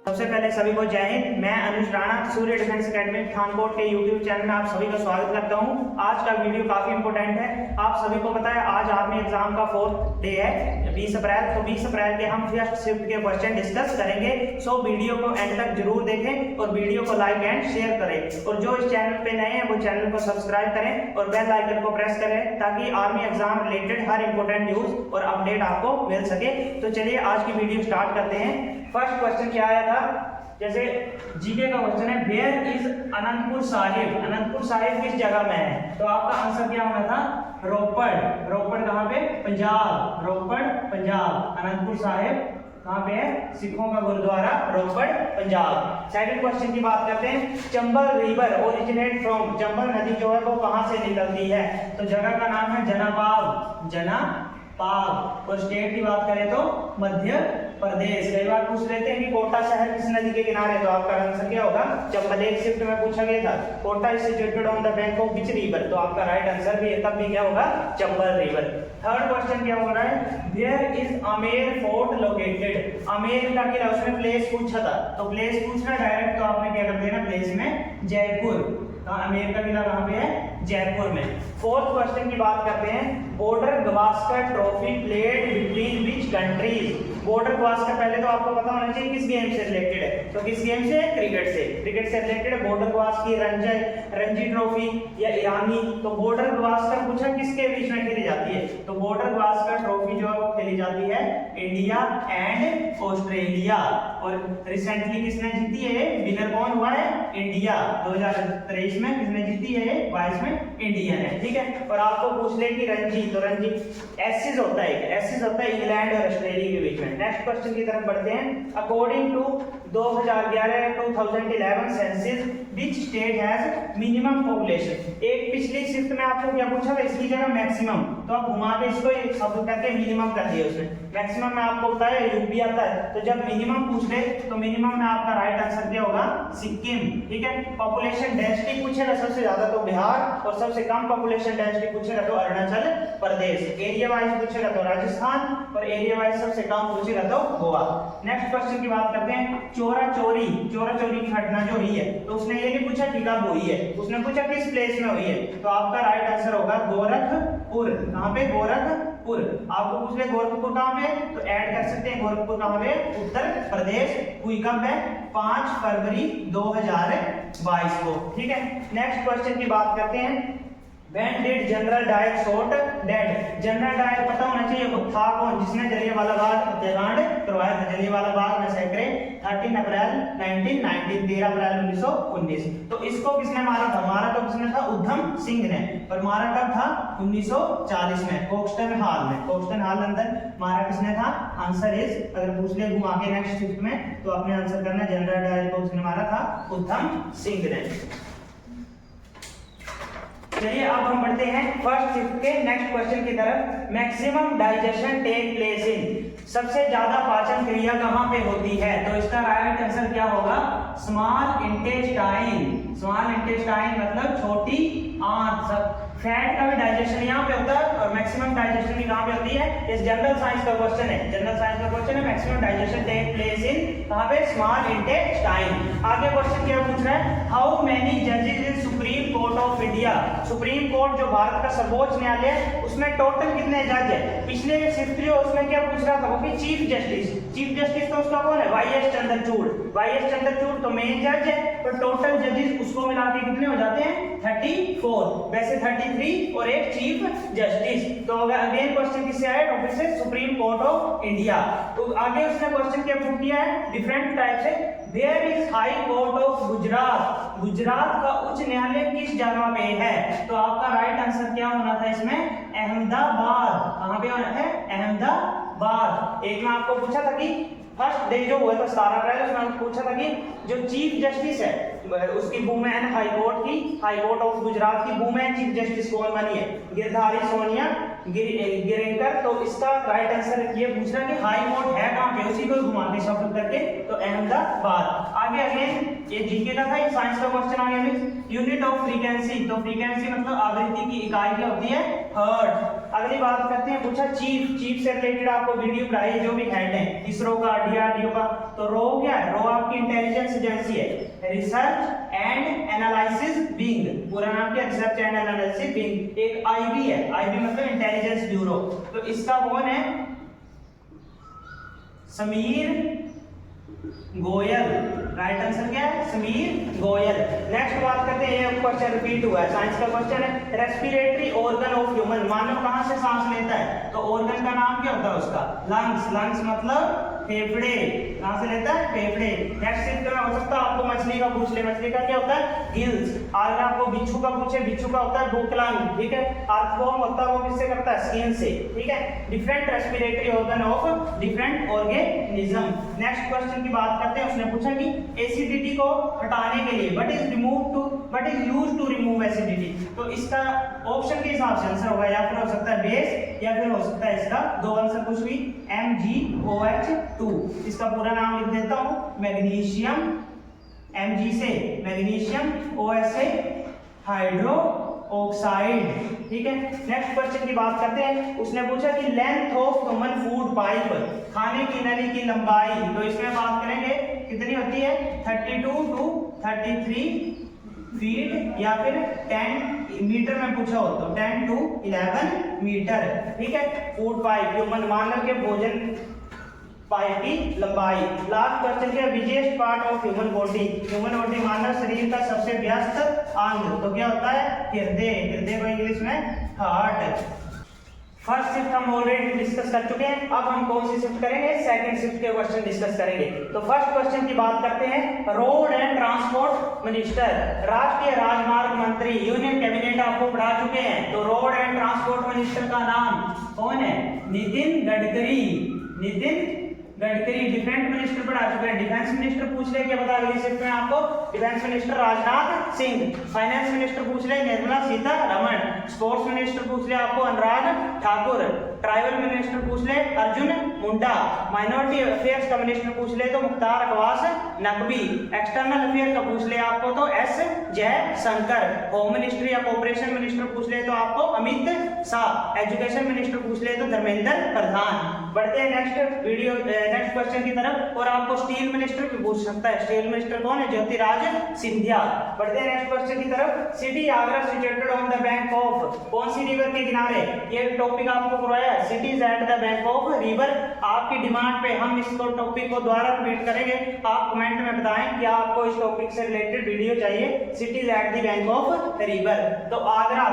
सबसे पहले सभी को जय हिंद। मैं अनुज राणा सूर्य डिफेंस एकेडमी पठानकोट के यूट्यूब चैनल में आप सभी का स्वागत करता हूं। आज का वीडियो काफी इंपॉर्टेंट है। आप सभी को पता है आज आर्मी एग्जाम का 4th डे है 20 अप्रैल। तो 20 अप्रैल के हम फर्स्ट शिफ्ट के क्वेश्चन डिस्कस करेंगे। सो वीडियो को एंड तक जरूर देखें और वीडियो को लाइक एंड शेयर करें। और जो इस चैनल पे नए हैं वो चैनल को सब्सक्राइब करें और बेल आइकन को प्रेस करें ताकि आर्मी एग्जाम रिलेटेड हर इंपॉर्टेंट न्यूज और अपडेट आपको मिल सके। तो चलिए आज की वीडियो स्टार्ट करते हैं। फर्स्ट क्वेश्चन क्या आया था, जैसे जीके का क्वेश्चन है, वेयर इज अनंतपुर साहिब। अनंतपुर साहिब किस जगह में है? तो आपका आंसर क्या होना था? रोपड़। रोपड़ कहाँ पे? पंजाब। रोपड़ पंजाब। अनंतपुर साहिब कहाँ पे है? सिखों का गुरुद्वारा रोपड़ पंजाब। सेकंड क्वेश्चन की बात करते हैं, Chambal river originate from. Chambal नदी जो है वो कहाँ से निकलती है? तो जगह का नाम है जनाबाग। जनाबाग। और स्टेट की बात करें तो मध्य प्रदेश। कई बार पूछ लेते हैं कि कोटा शहर किस नदी के किनारे, तो आपका आंसर क्या होगा? चंबल। एक शिफ्ट में पूछा गया था Kota is situated on the bank of which river, तो आपका राइट आंसर भी तब भी क्या होगा? चंबल रिवर। थर्ड क्वेश्चन क्या हो रहा है, where is Amer fort located. Amer का किला, उसने प्लेस पूछा था, तो प्लेस पूछना डायरेक्ट तो आपने क्या कर देना प्लेस में जयपुर। आमेर का किला कहाँ पे है? जयपुर में। फोर्थ क्वेश्चन की बात करते हैं, border Gavaskar trophy played between which countries. Border Gavaskar पहले तो आपको पता होना चाहिए किस गेम से रिलेटेड है, तो किस गेम से? क्रिकेट से। क्रिकेट से related border Gavaskar Ranji trophy या ईरानी। तो बॉर्डर गवास्कर पूछा किसके बीच में खेली जाती है? तो बॉर्डर गवास्कर ट्रॉफी जो है वो खेली जाती है इंडिया एंड ऑस्ट्रेलिया। और रिसेंटली किसने जीती है? विनर कौन हुआ है? इंडिया। 2023 में किसने जीती है? 22 में इंडिया ने। ठीक है। और आपको पूछ ले कि रणजी, तो रणजी एसेस होता है, एसेस होता है इंग्लैंड और ऑस्ट्रेलिया के बीच में। नेक्स्ट क्वेश्चन की तरफ बढ़ते हैं, according to 2011-2011 census which state has minimum population. एक पिछली शिफ्ट में आपको क्या पूछा था, इसकी जगह मैक्सिमम, तो आप घुमा के इसको एक शब्द करके मिनिमम कर दिया उसने। मैक्सिमम में आपको बताया यूपी आता है, तो जब मिनिमम पूछ ले तो मिनिमम में आपका राइट आंसर क्या होगा? सिक्किम। ठीक है। पॉपुलेशन डेंसिटी पूछेगा सबसे ज्यादा तो बिहार, और सबसे कम पॉपुलेशन डेंसिटी पूछेगा तो अरुणाचल प्रदेश। एरिया वाइज पूछेगा तो राजस्थान, और एरिया वाइज सबसे कम पूछेगा तो गोवा। नेक्स्ट क्वेश्चन की बात करते हैं, चोरा चोरी की घटना जो हुई है, तो उसने ये नहीं पूछा कि कब हुई है, उसने पूछा किस प्लेस में हुई है। तो आपका राइट आंसर होगा गोरखपुर। कहाँ पे? गोरखपुर। आपको पूछ ले गोरखपुर कहाँ पे, तो ऐड कर सकते हैं गोरखपुर कहाँ पे? उत्तर प्रदेश। हुई कब है? 5 फरवरी 2022 को। ठीक है। नेक्स्ट क्वेश्चन की बात करते हैं, When did General Dyer shot dead? General Dyer पता होना चाहिए वो था कौन, जिसने जलियांवाला बाग हत्याकांड करवाया था। जलियांवाला बाग मैसेक्रे 13 अप्रैल 1919, 13 अप्रैल 1919। तो इसको किसने मारा था? मारा तो किसने था? उधम सिंह ने। और मारा कब था? 1940 में कोक्सटन हॉल में। कोक्सटन हॉल अंदर मारा किसने था? आंसर इज, अगर पूछ ले घुमा के नेक्स्ट शिफ्ट में, तो आपने आंसर करना जनरल डायर को किसने मारा था? उधम सिंह ने। चलिए अब हम बढ़ते हैं फर्स्ट शिफ्ट के नेक्स्ट क्वेश्चन की तरफ। Maximum digestion take place in. सबसे ज्यादा पाचन क्रिया कहां पे होती है? तो इसका राइट आंसर क्या होगा? Small intestine. स्मॉल इंटेस्टाइन मतलब छोटी आंत। फैट का भी डाइजेशन यहाँ पे होता है और मैक्सिमम डाइजेशन भी कहाँ पे होती है? इस जनरल साइंस का क्वेश्चन है। जनरल साइंस का क्वेश्चन है, maximum digestion take place in कहाँ पे? Small intestine. आगे क्वेश्चन क्या पूछ रहा है, हाउ मेनी जजेस in Supreme Court of India. Supreme Court जो भारत का सर्वोच्च न्यायालय है उसमें टोटल कितने जज है? पिछले शिफ्ट जो उसमें क्या पूछ रहा था वो कि चीफ जस्टिस। चीफ जस्टिस तो उसका कौन है? वाई.एस. चंद्रचूड़। वाई.एस. चंद्रचूड़ तो मेन जज है, तो टोटल जजेस उसको मिला के कितने हो जाते हैं? 34। वैसे 33 और एक चीफ जस्टिस। तो अगेन क्वेश्चन किससे आया? टॉपिक से सुप्रीम कोर्ट ऑफ इंडिया। तो आगे उसने क्वेश्चन क्या पूछ किया है डिफरेंट टाइप से, where is high court of Gujarat. Gujarat का उच्च न्यायालय किस जगह पे है? तो आपका राइट आंसर क्या होना था इसमें? अहमदाबाद। कहां पे होना है? अहमदाबाद। एक में आपको पूछा था कि फर्स्ट डे जो हुआ था 17 अप्रैल, उसमें पूछा था कि जो चीफ जस्टिस है उसकी वुमेन हाई कोर्ट की, हाई कोर्ट ऑफ गुजरात की वुमेन चीफ जस्टिस कौन बनी है? गिरधारी सोनिया गिरेंकर। तो इसका राइट आंसर ये पूछ रहा है कि हाई कोर्ट है कहां पे, उसी को घुमा के शॉर्ट करके, तो अहमदाबाद। आगे अगेन ये जीके का था, ये साइंस का क्वेश्चन आ गया। Unit of frequency. तो फ्रीक्वेंसी मतलब आवृत्ति की इकाई क्या होती है? हर्ट्ज। अगली बात करते हैं, पूछा चीफ से रिलेटेड आपको वीडियो पढ़ाई जो भी हेड है इसरो का, डीआरडीओ का। तो रो क्या है? रो आपकी इंटेलिजेंस एजेंसी है, रिसर्च एंड एनालिसिस विंग, पूरा नाम क्या? Research and analysis wing. एक आईबी है, आईबी मतलब इंटेलिजेंस ब्यूरो। तो इसका कौन है? समीर गोयल। राइट आंसर क्या है? समीर गोयल। नेक्स्ट बात करते हैं, ये क्वेश्चन रिपीट हुआ है, साइंस का क्वेश्चन है। रेस्पिरेटरी ऑर्गन ऑफ ह्यूमन, मानव कहां से सांस लेता है? तो ऑर्गन का नाम क्या होता है उसका? लंग्स। लंग्स मतलब फेफड़े। कहां से लेता है? फेफड़े। नेक्स्ट शिफ्ट में हो सकता है आपको मछली का पूछ ले, मछली का क्या होता है? गिल्स। अगर आपको बिच्छू का पूछे, बिच्छू का होता है बुकलंग। ठीक है। अर्थवॉर्म होता है, वो किससे करता है? स्किन से। ठीक है। Different respiratory organ of different organism. Next question की बात करते हैं, उसने पूछा कि एसिडिटी को हटाने के लिए what is used to remove acidity. तो इसका ऑप्शन के हिसाब से आंसर होगा, या फिर हो सकता है बेस, या फिर हो सकता है इसका दो आंसर कुछ भी, MgOH2। इसका पूरा नाम लिख देता हूं, मैग्नीशियम, Mg से मैग्नीशियम, OH से हाइड्रो ऑक्साइड। ठीक है। नेक्स्ट क्वेश्चन की बात करते हैं, उसने पूछा कि length of human food pipe, खाने की नली की लंबाई। तो इसमें बात करेंगे कितनी होती है? 32 to 33 फीट, या फिर 10 मीटर में पूछा हो तो 10 to 11 मीटर। ठीक है। फूड पाइप, ह्यूमन मानव के भोजन पाइप की लंबाई। लास्ट क्वेश्चन क्या? Biggest part of human body, human body मानव शरीर का सबसे व्यस्त अंग तो क्या होता है? हृदय। हृदय को इंग्लिश में हार्ट। फर्स्ट शिफ्ट हम ऑलरेडी डिस्कस कर चुके हैं, अब हम कौन सी शिफ्ट करेंगे? सेकंड शिफ्ट के क्वेश्चन डिस्कस करेंगे। तो फर्स्ट क्वेश्चन की बात करते हैं, रोड एंड ट्रांसपोर्ट मिनिस्टर, राष्ट्रीय राजमार्ग मंत्री, यूनियन कैबिनेट आपको पढ़ा चुके हैं। तो रोड एंड ट्रांसपोर्ट मिनिस्टर का नाम कौन है? नितिन गडकरी। नितिन गडकरी। डिफेंस मिनिस्टर पढ़ा चुके हैं, डिफेंस मिनिस्टर पूछ ले क्या बता अगली शिफ्ट में आपको? Defence minister Rajnath Singh. Finance minister पूछ ले निर्मला सीतारमण। स्पोर्ट्स मिनिस्टर पूछ ले आपको अनुराग ठाकुर। ट्राइबल मिनिस्टर पूछ ले अर्जुन मुंडा। माइनॉरिटी अफेयर्स का मिनिस्टर पूछ ले तो मुख्तार अब्बास नकवी। एक्सटर्नल अफेयर का पूछ ले आपको तो एस जयशंकर। होम मिनिस्ट्री या कोऑपरेशन मिनिस्टर पूछ ले तो आपको अमित शाह। एजुकेशन मिनिस्टर पूछ ले तो धर्मेंद्र प्रधान। बढ़ते हैं नेक्स्ट क्वेश्चन की तरफ। और आपको स्टील मिनिस्टर भी पूछ सकता है, स्टील मिनिस्टर कौन है? ज्योतिराज सिंधिया। बढ़ते हैं नेक्स्ट क्वेश्चन की तरफ। City Agra situated on the bank of, कौन सी रिवर के किनारे? ये टॉपिक आपको करवाया, cities at the bank of river. आपकी डिमांड पे हम इसको टॉपिक को दोबारा रिपीट करेंगे, आप कमेंट में बताएं क्या आपको इस टॉपिक से रिलेटेड वीडियो चाहिए, cities at the bank of river. तो आगरा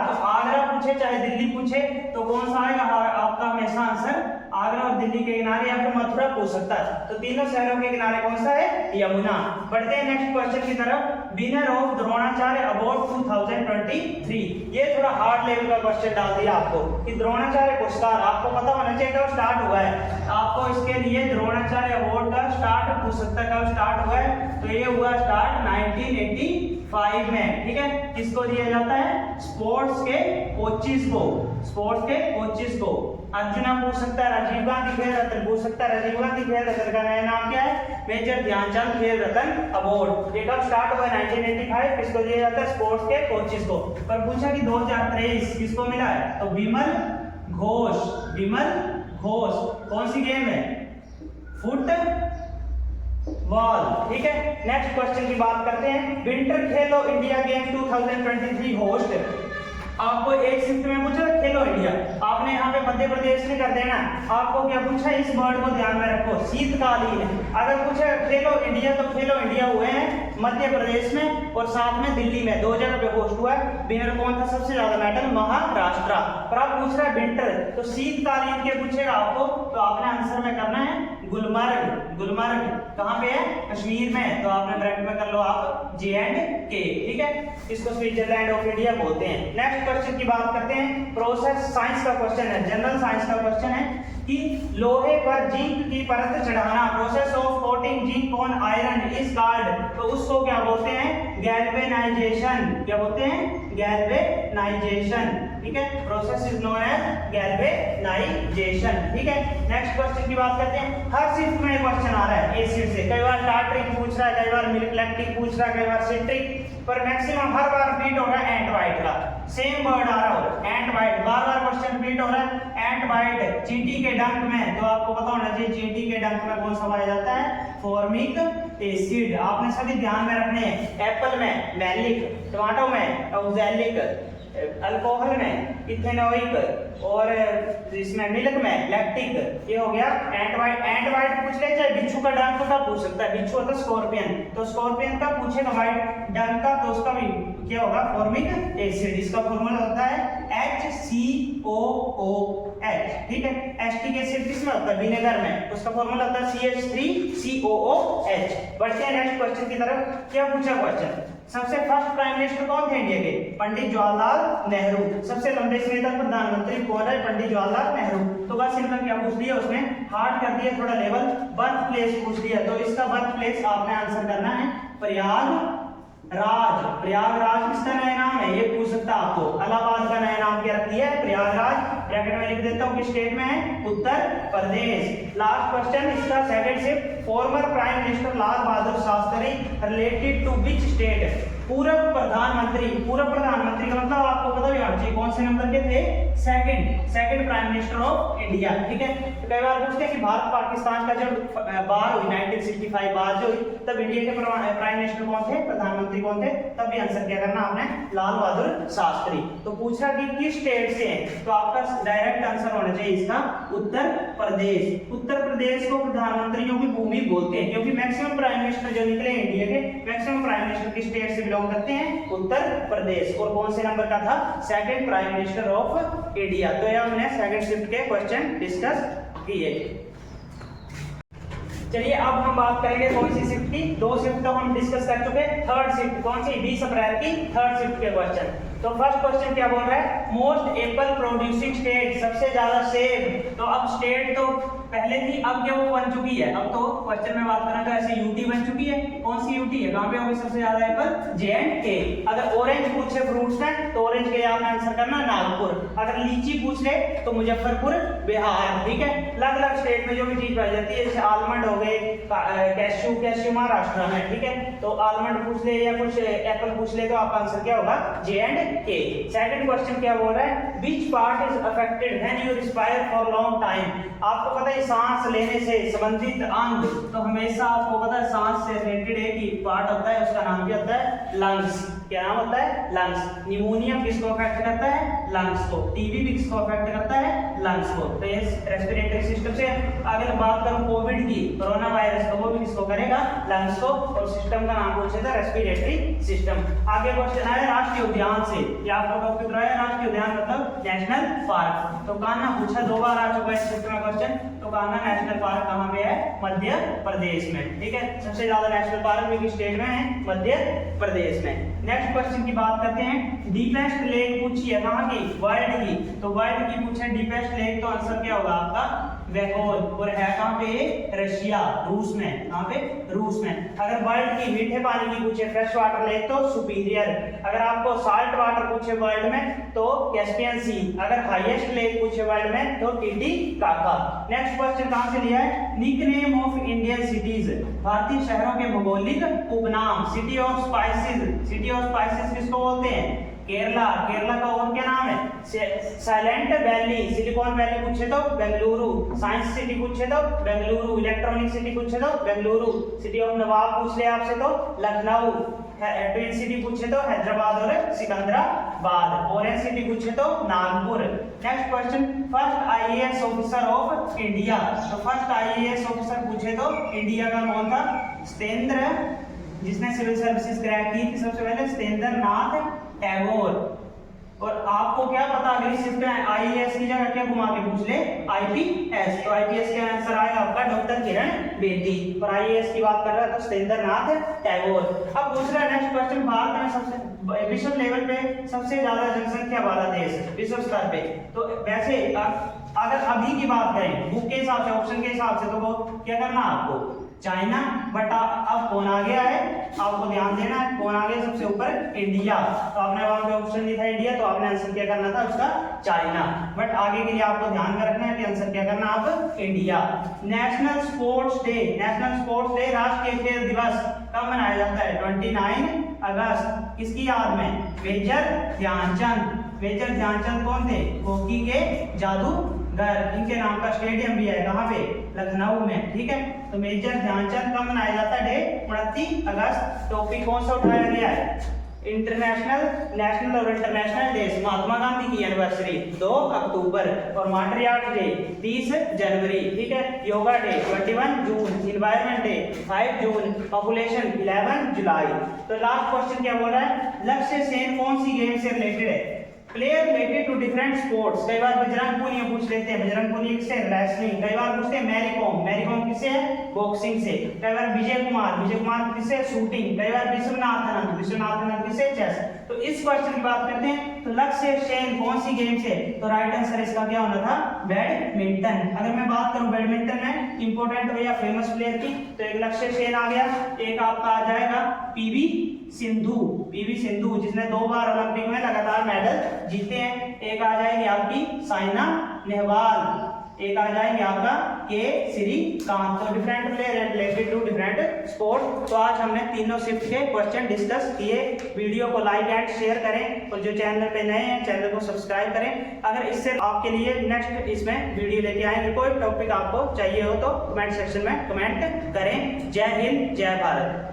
पूछे चाहे दिल्ली पूछे तो कौन सा आएगा आपका हमेशा आंसर? आगरा और दिल्ली के किनारे, या फिर मथुरा पूछ सकता है। तो तीनों शहरों के किनारे कौन सा है? यमुना। बढ़ते हैं नेक्स्ट क्वेश्चन की तरफ। विनर ऑफ द्रोणाचार्य अवार्ड 2023, ये थोड़ा हार्ड लेवल का क्वेश्चन डाल दिया आपको कि द्रोणाचार्य पुरस्कार आपको पता होना चाहिए कब स्टार्ट हुआ है। आपको इसके लिए द्रोणाचार्य अवार्ड का स्टार्ट पूछ सकता है, कब स्टार्ट हुआ है? तो ये हुआ स्टार्ट 1985 में। ठीक है। किसको दिया जाता है? स्पोर्ट्स के कोचेस को, स्पोर्ट्स के कोचेस को। अर्जुना पूछ सकता है, राजीव गांधी खेल रत्न पूछ सकता है, राजीव गांधी खेल रत्न का नया नाम क्या है? मेजर ध्यानचंद खेल रत्न अवार्ड। ये कब स्टार्ट हुआ? 1985। किसको दिया जाता है? स्पोर्ट्स के कोचेस को। पर पूछा कि 2023 किसको मिला है? तो विमल घोष। विमल घोष। कौन सी गेम है? फुटबॉल। ठीक है। नेक्स्ट क्वेश्चन की बात करते हैं। विंटर खेलो इंडिया गेम 2023 होस्ट, आपको एक शिफ्ट में पूछा खेलो इंडिया, आपने यहाँ पे मध्य प्रदेश में कर देना। आपको क्या पूछा? इस वर्ड को ध्यान में रखो, शीतकालीन। अगर पूछा खेलो इंडिया तो खेलो इंडिया हुए हैं मध्य प्रदेश में और साथ में दिल्ली में, दो जगह पे होस्ट हुआ है। विनर कौन था? सबसे ज्यादा मेडल महाराष्ट्र। पर आप पूछ रहा है विंटर, तो शीतकालीन के पूछेगा आपको तो आपने आंसर में करना है गुलमर्ग। गुलमर्ग कहाँ पे है? कश्मीर में। तो आपने ब्रैकेट में कर लो आप J&K। ठीक है। इसको स्विट्जरलैंड ऑफ इंडिया बोलते हैं। नेक्स्ट क्वेश्चन की बात करते हैं। प्रोसेस साइंस का क्वेश्चन है, जनरल साइंस का क्वेश्चन है कि लोहे पर जिंक की परत चढ़ाना, process of coating zinc on iron is called, तो उसको क्या बोलते हैं? गैल्वेनाइजेशन। क्या बोलते हैं? गैल्वेनाइजेशन। ठीक है। Process is known as galvanisation. ठीक है। नेक्स्ट क्वेश्चन की बात करते हैं। हर शिफ्ट में क्वेश्चन आ रहा है ए शिफ्ट से, कई बार टार्ट्रिक पूछ रहा है, कई बार मिल्क लैक्टिक पूछ रहा है, कई बार सिट्रिक पर मैक्सिमम हर बार रिपीट हो रहा है एंट वाइट का, सेम वर्ड आ रहा हो एंट वाइट, बार बार क्वेश्चन रिपीट हो रहा है एंट वाइट। चींटी के डंक में, तो आपको पता होना चाहिए चींटी के डंक में कौन सा पाया जाता है, फॉर्मिक एसिड। आपने सभी ध्यान में रखने हैं। एप्पल में मैलिक, टमाटो में ऑक्सैलिक, अल्कोहल में इथेनोइक और इसमें मिल्क में लैक्टिक। ये हो गया एंट वाइट पूछ ले, चाहे बिच्छू का डंक का पूछ सकता है। बिच्छू होता है स्कॉर्पियन, तो स्कॉर्पियन का पूछेगा वाइट डंक का, तो उसका भी क्या होगा, फॉर्मिक एसिड। इसका फॉर्मूला होता है HCOOH, ठीक है। एसिटिक एसिड किसमें होता है, विनेगर में, उसका फॉर्मूला होता है CH3COOH। बढ़ते हैं नेक्स्ट क्वेश्चन की तरफ। क्या पूछा क्वेश्चन, सबसे फर्स्ट प्राइम मिनिस्टर कौन थे इंडिया के, पंडित जवाहरलाल नेहरू। सबसे लंबे समय तक प्रधानमंत्री कौन है, पंडित जवाहरलाल नेहरू। तो बस इनका क्या पूछ दिया, उसने हार्ड कर दिया थोड़ा लेवल, बर्थ प्लेस पूछ दिया। तो इसका बर्थ प्लेस आपने आंसर करना है प्रयागराज। प्रयागराज किसका नया नाम है, ये पूछ सकता है आपको। इलाहाबाद का नया नाम क्या रख दिया है, प्रयागराज। ब्रैकेट में लिख देता हूँ किस स्टेट में है, उत्तर प्रदेश। लास्ट क्वेश्चन इसका second shift, former prime minister Lal Bahadur Shastri related to which state. पूर्व प्रधानमंत्री का मतलब आपको पता होना चाहिए कौन से नंबर के थे, second prime minister of India, ठीक है। तो कई बार पूछते हैं कि भारत पाकिस्तान का जब बार हुई 1965 बार जो हुई, तब इंडिया के प्राइम मिनिस्टर कौन थे, प्रधानमंत्री कौन थे, तब भी आंसर क्या करना आपने, लाल बहादुर शास्त्री। तो पूछा कि किस स्टेट से है, तो आपका डायरेक्ट आंसर होना चाहिए इसका उत्तर प्रदेश। उत्तर प्रदेश को प्रधानमंत्रियों की भूमि बोलते हैं, क्योंकि मैक्सिमम प्राइम मिनिस्टर जो निकले इंडिया के, मैक्सिमम प्राइम मिनिस्टर किस स्टेट से बिलोंग करते हैं, उत्तर प्रदेश। और कौन से नंबर का था, second prime minister of India. तो ये हमने सेकंड शिफ्ट के क्वेश्चन डिस्कस किए। चलिए अब हम बात करेंगे कौन सी शिफ्ट की, दो शिफ्ट तो हम डिस्कस कर चुके। थर्ड शिफ्ट कौन सी, 20 अप्रैल की थर्ड शिफ्ट के क्वेश्चन। तो फर्स्ट क्वेश्चन क्या बोल रहा है, मोस्ट एप्पल प्रोड्यूसिंग स्टेट, सबसे ज्यादा सेब। तो अब स्टेट तो पहले थी, अब क्या वो बन चुकी है, अब तो क्वेश्चन में बात करें तो ऐसे यूटी बन चुकी है। कौन सी यूटी है, कहां पे होगी सबसे ज्यादा एप्पल, J&K। अगर ऑरेंज पूछे फ्रूट्स में, तो ऑरेंज के लिए आपने आंसर करना नागपुर। अगर लीची पूछ ले तो मुजफ्फरपुर बिहार, ठीक है। अलग अलग स्टेट में जो भी चीज पाई जाती है, जैसे आलमंड हो गए, कैश्यू महाराष्ट्र में, ठीक है। तो आलमंड पूछ ले या कुछ एप्पल पूछ ले तो आपका आंसर क्या होगा, J&K। सेकंड क्वेश्चन क्या बोल रहा है, which part is affected when you respire for long time. आपको पता है सांस लेने से संबंधित अंग, तो हमेशा आपको पता है सांस से रिलेटेड एक ही पार्ट होता है, उसका नाम क्या होता है, लंग्स। क्या नाम होता है, लंग्स। निमोनिया किसको अफेक्ट करता है, लंग्स को। टीबी भी किसको अफेक्ट करता है, लंग्स को। तो ये रेस्पिरेटरी सिस्टम से। अगर बात करूं कोविड की, कोरोना वायरस, तो वो भी किसको करेगा, लंग्स को। और सिस्टम का नाम पूछे था रेस्पिरेटरी सिस्टम। आगे क्वेश्चन है राष्ट्रीय उद्यान से, या आपको टॉपिक रहा है राष्ट्रीय उद्यान मतलब नेशनल पार्क। तो कान्हा पूछा, दो बार आ चुका है इस शिफ्ट में क्वेश्चन। तो कान्हा नेशनल पार्क कहां पे है, मध्य प्रदेश में, ठीक है। सबसे ज्यादा नेशनल पार्क भी किस स्टेट में है, मध्य प्रदेश में। नेक्स्ट क्वेश्चन की बात करते हैं, डीपेस्ट लेक पूछी है कहां की, वर्ल्ड की। तो वर्ल्ड की पूछे डीपेस्ट लेक, तो आंसर क्या होगा आपका, बेकोल। और है कहां पे, रशिया, रूस में। कहां पे, रूस में। अगर वर्ल्ड की मीठे पानी की पूछे फ्रेश वाटर लेक, तो सुपीरियर। अगर आपको साल्ट वाटर पूछे वर्ल्ड में, तो कैस्पियन सी। अगर हाईएस्ट लेक पूछे वर्ल्ड में, तो टिटिकाका। नेक्स्ट क्वेश्चन कहां से लिया है, निकनेम ऑफ इंडियन सिटीज, भारतीय शहरों के भौगोलिक उपनाम। City of spices, city of spices किसको बोलते हैं, केरला। केरला का और क्या नाम है, साइलेंट वैली। सिलिकॉन वैली पूछे तो बेंगलुरु। साइंस सिटी पूछे तो बेंगलुरु। इलेक्ट्रॉनिक सिटी पूछे तो बेंगलुरु। सिटी ऑफ नवाब पूछ ले आपसे तो लखनऊ। ट्विन सिटी पूछे तो हैदराबाद और सिकंदराबाद। ऑरेंज सिटी पूछे तो Nagpur. Next question, first IAS officer of India. तो फर्स्ट आईएएस ऑफिसर पूछे तो इंडिया का कौन था, सत्येंद्र, जिसने सिविल सर्विसेज क्रैक की थी सबसे पहले, सत्येंद्र नाथ टैगोर। और आपको क्या पता, अगली शिफ्ट में आईएएस की जगह क्या घुमा के पूछ ले, आईपीएस। तो आईपीएस का आंसर आएगा आपका डॉक्टर किरण बेदी। पर आईएएस की बात कर रहा है तो सत्येंद्र नाथ टैगोर। अब दूसरा नेक्स्ट क्वेश्चन, भारत में सबसे विश्व लेवल पे सबसे ज्यादा जनसंख्या वाला देश विश्व स्तर पे। तो वैसे अगर अभी की बात करें बुक के हिसाब से, ऑप्शन के हिसाब से, तो वो क्या करना आपको, चाइना। बट अब कौन आ गया है, आपको ध्यान देना है, कौन आ गया सबसे ऊपर, इंडिया। तो आपने वहां पे ऑप्शन नहीं था इंडिया, तो आपने आंसर क्या करना था उसका, चाइना। बट आगे के लिए आपको ध्यान में रखना है कि आंसर क्या करना आप, India. National sports day, national sports day, राष्ट्रीय खेल दिवस कब मनाया जाता है, 29 अगस्त। किसकी याद में? मेजर ध्यानचंद। मेजर ध्यानचंद कौन थे? हॉकी के जादूगर। इनके नाम का स्टेडियम भी है, कहाँ पे? लखनऊ में। ठीक है, तो मेजर ध्यानचंद कब मनाया जाता है? डे 29 अगस्त। टॉपिक कौन सा उठाया गया है? इंटरनेशनल, नेशनल और इंटरनेशनल डेज। महात्मा गांधी की एनिवर्सरी 2 अक्टूबर और मार्टिन आर्ट डे 30 जनवरी। ठीक है, योगा डे 21 जून, एनवायरनमेंट डे 5 जून, पॉपुलेशन 11 जुलाई। तो लास्ट क्वेश्चन क्या बोल रहा है? लक्ष्य सेन कौन सी गेम से रिलेटेड है? Player related to different sports. कई बार बजरंग पुनिया पूछ लेते हैं, बजरंग पुनिया किससे? रेसलिंग। कई बार पूछते हैं मैरी कॉम, मैरी कॉम किससे है? बॉक्सिंग से। कई बार विजय कुमार, विजय कुमार किससे? शूटिंग। कई बार विश्वनाथ आनंद, विश्वनाथ आनंद किससे? चेस। तो इस क्वेश्चन की बात करते हैं, तो लक्ष्य सेन कौन सी गेम से? तो राइट आंसर इसका क्या होना था? बैडमिंटन। अगर मैं बात करूं बैडमिंटन में इंपॉर्टेंट हो या फेमस प्लेयर की, तो एक लक्ष्य सेन आ गया, एक आपका आ जाएगा पीवी सिंधु। पीवी सिंधु जिसने 2 बार ओलंपिक में लगातार मेडल जीते हैं। एक आ जाएगी आपकी साइना नेहवाल, एक आ जाएंगे आपका के श्रीकांत। तो different player related to different sport. तो आज हमने तीनों शिफ्ट के क्वेश्चन डिस्कस किए। वीडियो को लाइक एंड शेयर करें और जो चैनल पे नए हैं चैनल को सब्सक्राइब करें। अगर इससे आपके लिए नेक्स्ट इसमें वीडियो लेके आएंगे, कोई टॉपिक आपको चाहिए हो तो कमेंट सेक्शन में कमेंट करें। जय हिंद, जय भारत।